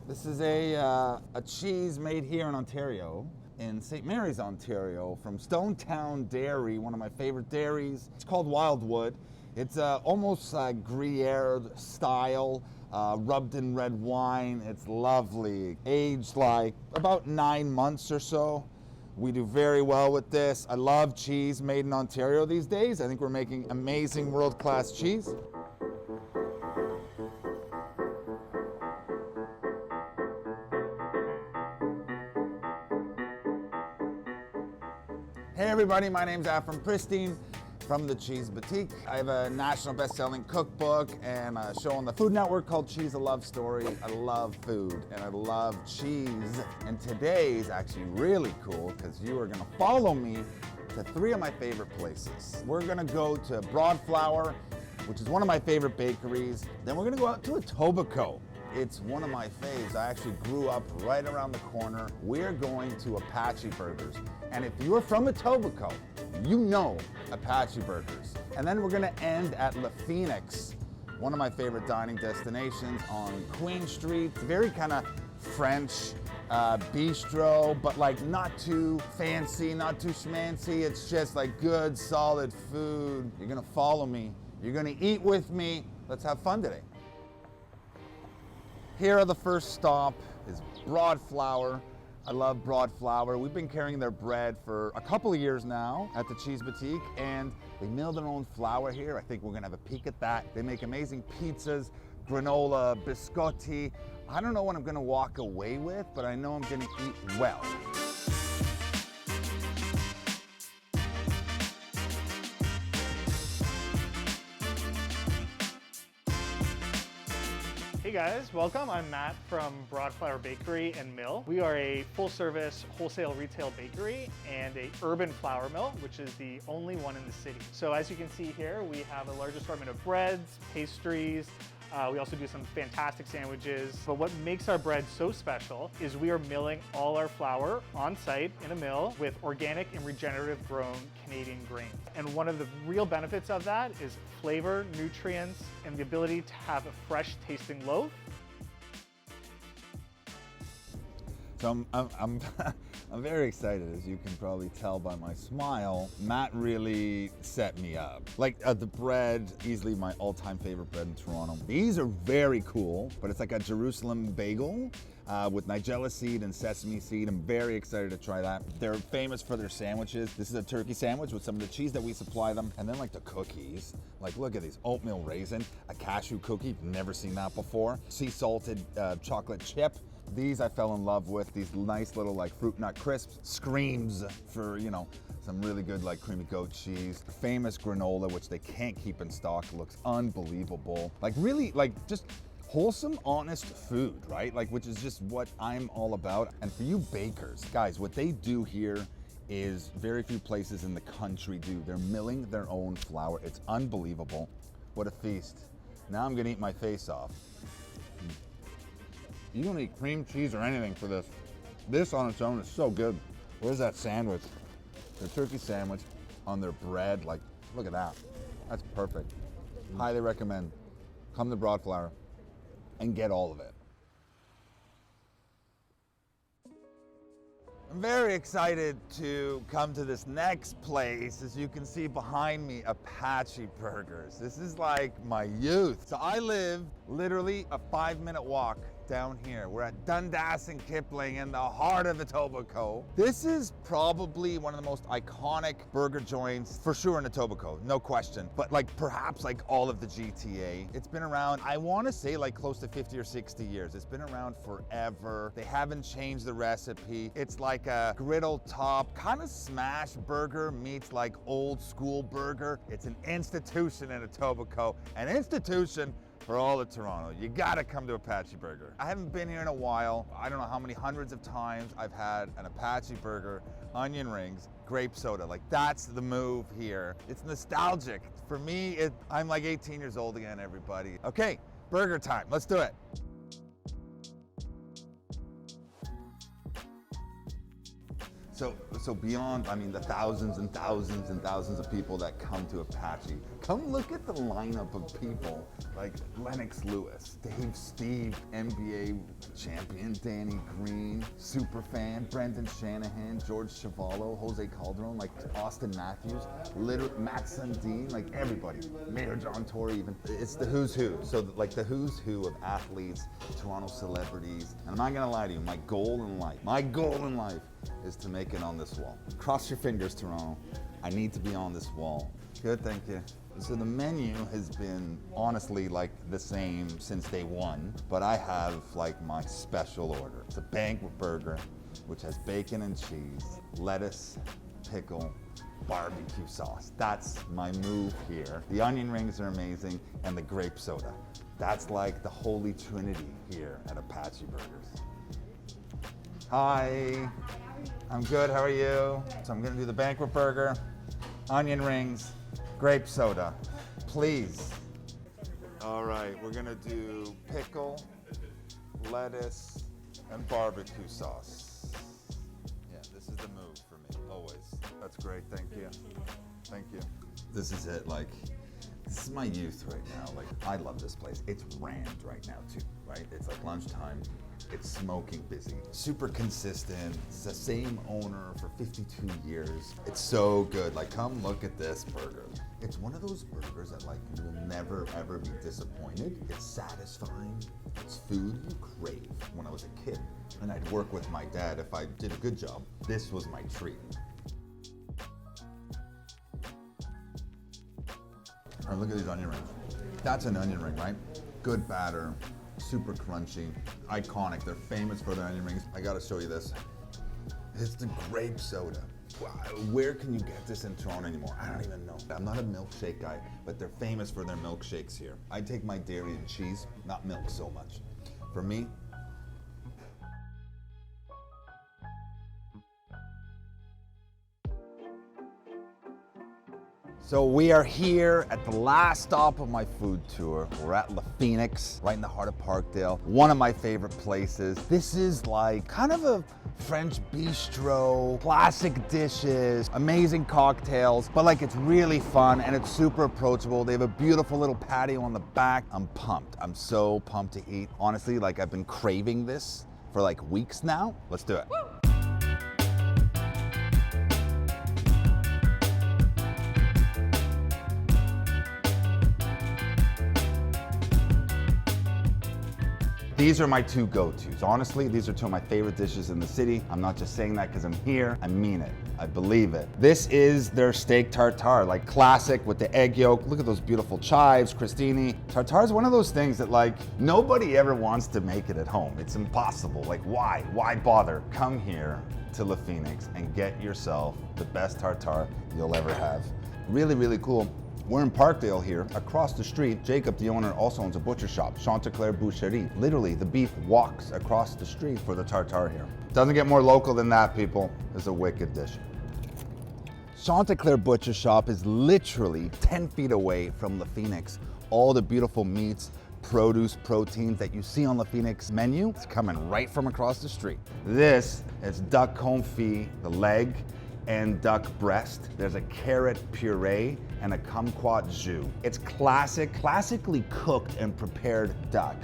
This is a cheese made here in Ontario, in St. Mary's, Ontario, from Stonetown Dairy, one of my favorite dairies. It's called Wildwood. It's almost like Gruyere style, rubbed in red wine. It's lovely. Aged like about 9 months or so. We do very well with this. I love cheese made in Ontario these days. I think we're making amazing world-class cheese. Hey everybody, my name's Afrim Pristine from the Cheese Boutique. I have a national best-selling cookbook and a show on the Food Network called Cheese: A Love Story. I love food and I love cheese. And today's actually really cool because you are gonna follow me to 3 of my favorite places. We're gonna go to Brodflour, which is one of my favorite bakeries. Then we're gonna go out to Etobicoke. It's one of my faves. I actually grew up right around the corner. We're going to Apache Burgers. And if you're from Etobicoke, you know Apache Burgers. And then we're gonna end at Phenix, one of my favorite dining destinations on Queen Street. It's very kind of French bistro, but like not too fancy, not too schmancy. It's just like good, solid food. You're gonna follow me. You're gonna eat with me. Let's have fun today. Here are the first stop is Brodflour. I love Brodflour. We've been carrying their bread for a couple of years now at the Cheese Boutique, and they mill their own flour here. I think we're gonna have a peek at that. They make amazing pizzas, granola, biscotti. I don't know what I'm gonna walk away with, but I know I'm gonna eat well. Hey guys, welcome. I'm Matt from Brodflour Bakery and Mill. We are a full-service wholesale retail bakery and a urban flour mill, which is the only one in the city. So as you can see here, we have a large assortment of breads, pastries. We also do some fantastic sandwiches. But what makes our bread so special is we are milling all our flour on site in a mill with organic and regenerative grown Canadian grains. And one of the real benefits of that is flavor, nutrients, and the ability to have a fresh tasting loaf. So I'm very excited, as you can probably tell by my smile. Matt really set me up. Like the bread, easily my all-time favorite bread in Toronto. These are very cool, but it's like a Jerusalem bagel with nigella seed and sesame seed. I'm very excited to try that. They're famous for their sandwiches. This is a turkey sandwich with some of the cheese that we supply them. And then like the cookies, like look at these, oatmeal raisin, a cashew cookie, never seen that before. Sea salted chocolate chip. These I fell in love with, these nice little like fruit nut crisps. Screams for, you know, some really good like creamy goat cheese. Famous granola, which they can't keep in stock, looks unbelievable. Like really, like just wholesome, honest food, right? Like, which is just what I'm all about. And for you bakers, guys, what they do here is very few places in the country do. They're milling their own flour. It's unbelievable. What a feast. Now I'm gonna eat my face off. You don't need cream cheese or anything for this. This on its own is so good. Where's that sandwich? Their turkey sandwich on their bread, like, look at that. That's perfect. Highly recommend. Come to Brodflour and get all of it. I'm very excited to come to this next place. As you can see behind me, Apache Burgers. This is like my youth. So I live literally a 5-minute walk down here. We're at Dundas and Kipling in the heart of Etobicoke. This is probably one of the most iconic burger joints for sure in Etobicoke, no question. But like perhaps like all of the GTA. It's been around, I want to say like close to 50 or 60 years. It's been around forever. They haven't changed the recipe. It's like a griddle top, kind of smash burger meets like old school burger. It's an institution in Etobicoke, an institution for all of Toronto. You gotta come to Apache Burger. I haven't been here in a while. I don't know how many hundreds of times I've had an Apache Burger, onion rings, grape soda. Like that's the move here. It's nostalgic. For me, I'm like 18 years old again, everybody. Okay, burger time, let's do it. So beyond, I mean, the thousands and thousands and thousands of people that come to Apache, Come look at the lineup of people like Lennox Lewis, Dave Steve, NBA champion Danny Green, superfan Brendan Shanahan, George Chavallo, Jose Calderon, like Austin Matthews, Matt Sundin, like everybody, Mayor John Tory even. It's the who's who. So like the who's who of athletes, Toronto celebrities. And I'm not gonna lie to you, my goal in life is to make it on this wall. Cross your fingers, Toronto. I need to be on this wall. Good, thank you. So the menu has been honestly like the same since day one, but I have like my special order. It's a banquet burger, which has bacon and cheese, lettuce, pickle, barbecue sauce. That's my move here. The onion rings are amazing, and the grape soda. That's like the holy trinity here at Apache Burgers. Hi, I'm good, how are you? So I'm gonna do the banquet burger, onion rings, grape soda, please. All right, we're gonna do pickle, lettuce, and barbecue sauce. Yeah, this is the move for me, always. That's great, thank you. Thank you. This is it, like, this is my youth right now. Like, I love this place. It's rammed right now too, right? It's like lunchtime. It's smoking busy, super consistent. It's the same owner for 52 years. It's so good. Like, come look at this burger. It's one of those burgers that like you will never ever be disappointed. It's satisfying. It's food you crave. When I was a kid and I'd work with my dad, if I did a good job, this was my treat. All right, look at these onion rings. That's an onion ring, right? Good batter. Super crunchy, iconic. They're famous for their onion rings. I gotta show you this. It's the grape soda. Wow. Where can you get this in Toronto anymore? I don't even know. I'm not a milkshake guy, but they're famous for their milkshakes here. I take my dairy and cheese, not milk so much. For me, so we are here at the last stop of my food tour. We're at Phenix, right in the heart of Parkdale. One of my favorite places. This is like kind of a French bistro, classic dishes, amazing cocktails, but like it's really fun and it's super approachable. They have a beautiful little patio on the back. I'm pumped. I'm so pumped to eat. Honestly, like I've been craving this for like weeks now. Let's do it. Woo! These are my two go-tos. Honestly, these are two of my favorite dishes in the city. I'm not just saying that because I'm here. I mean it. I believe it. This is their steak tartare, like classic with the egg yolk. Look at those beautiful chives, crostini. Tartare is one of those things that like nobody ever wants to make it at home. It's impossible. Like why? Why bother? Come here to Le Phenix and get yourself the best tartare you'll ever have. Really, really cool. We're in Parkdale here. Across the street, Jacob, the owner, also owns a butcher shop, Chanticleer Boucherie. Literally, the beef walks across the street for the tartare here. Doesn't get more local than that, people. It's a wicked dish. Chanticleer Butcher Shop is literally 10 feet away from Le Phenix. All the beautiful meats, produce, proteins that you see on Le Phenix menu, it's coming right from across the street. This is duck confit, the leg, and duck breast. There's a carrot puree and a kumquat jus. It's classically cooked and prepared duck.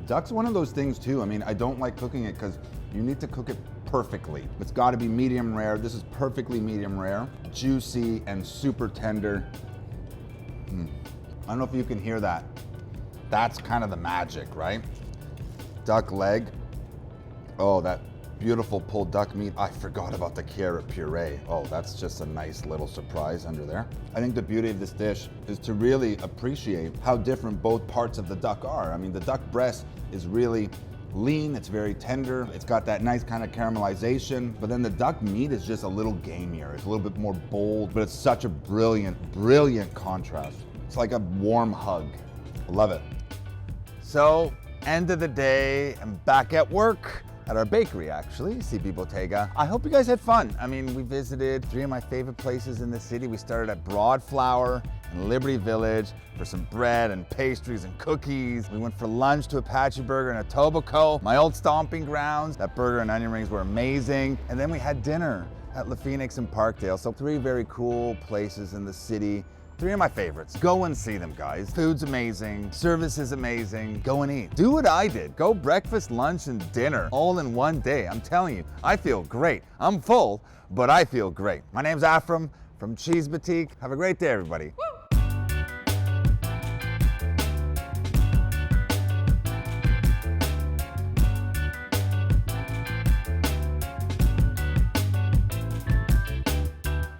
Duck's one of those things too. I mean, I don't like cooking it because you need to cook it perfectly. It's got to be medium rare. This is perfectly medium rare, juicy and super tender. I don't know if you can hear that. That's kind of the magic, right? Duck leg. Oh, that beautiful pulled duck meat. I forgot about the carrot puree. Oh, that's just a nice little surprise under there. I think the beauty of this dish is to really appreciate how different both parts of the duck are. I mean, the duck breast is really lean, it's very tender, it's got that nice kind of caramelization, but then the duck meat is just a little gamier. It's a little bit more bold, but it's such a brilliant contrast. It's like a warm hug. I love it. So, end of the day, I'm back at work. At our bakery, actually, CB Bottega. I hope you guys had fun. I mean, we visited 3 of my favorite places in the city. We started at Brodflour in Liberty Village for some bread and pastries and cookies. We went for lunch to Apache Burger in Etobicoke, my old stomping grounds. That burger and onion rings were amazing. And then we had dinner at the Phenix in Parkdale. So 3 very cool places in the city. 3 of my favorites. Go and see them, guys. Food's amazing, service is amazing. Go and eat. Do what I did. Go breakfast, lunch, and dinner all in one day. I'm telling you, I feel great. I'm full, but I feel great. My name's Afrim from Cheese Boutique. Have a great day, everybody.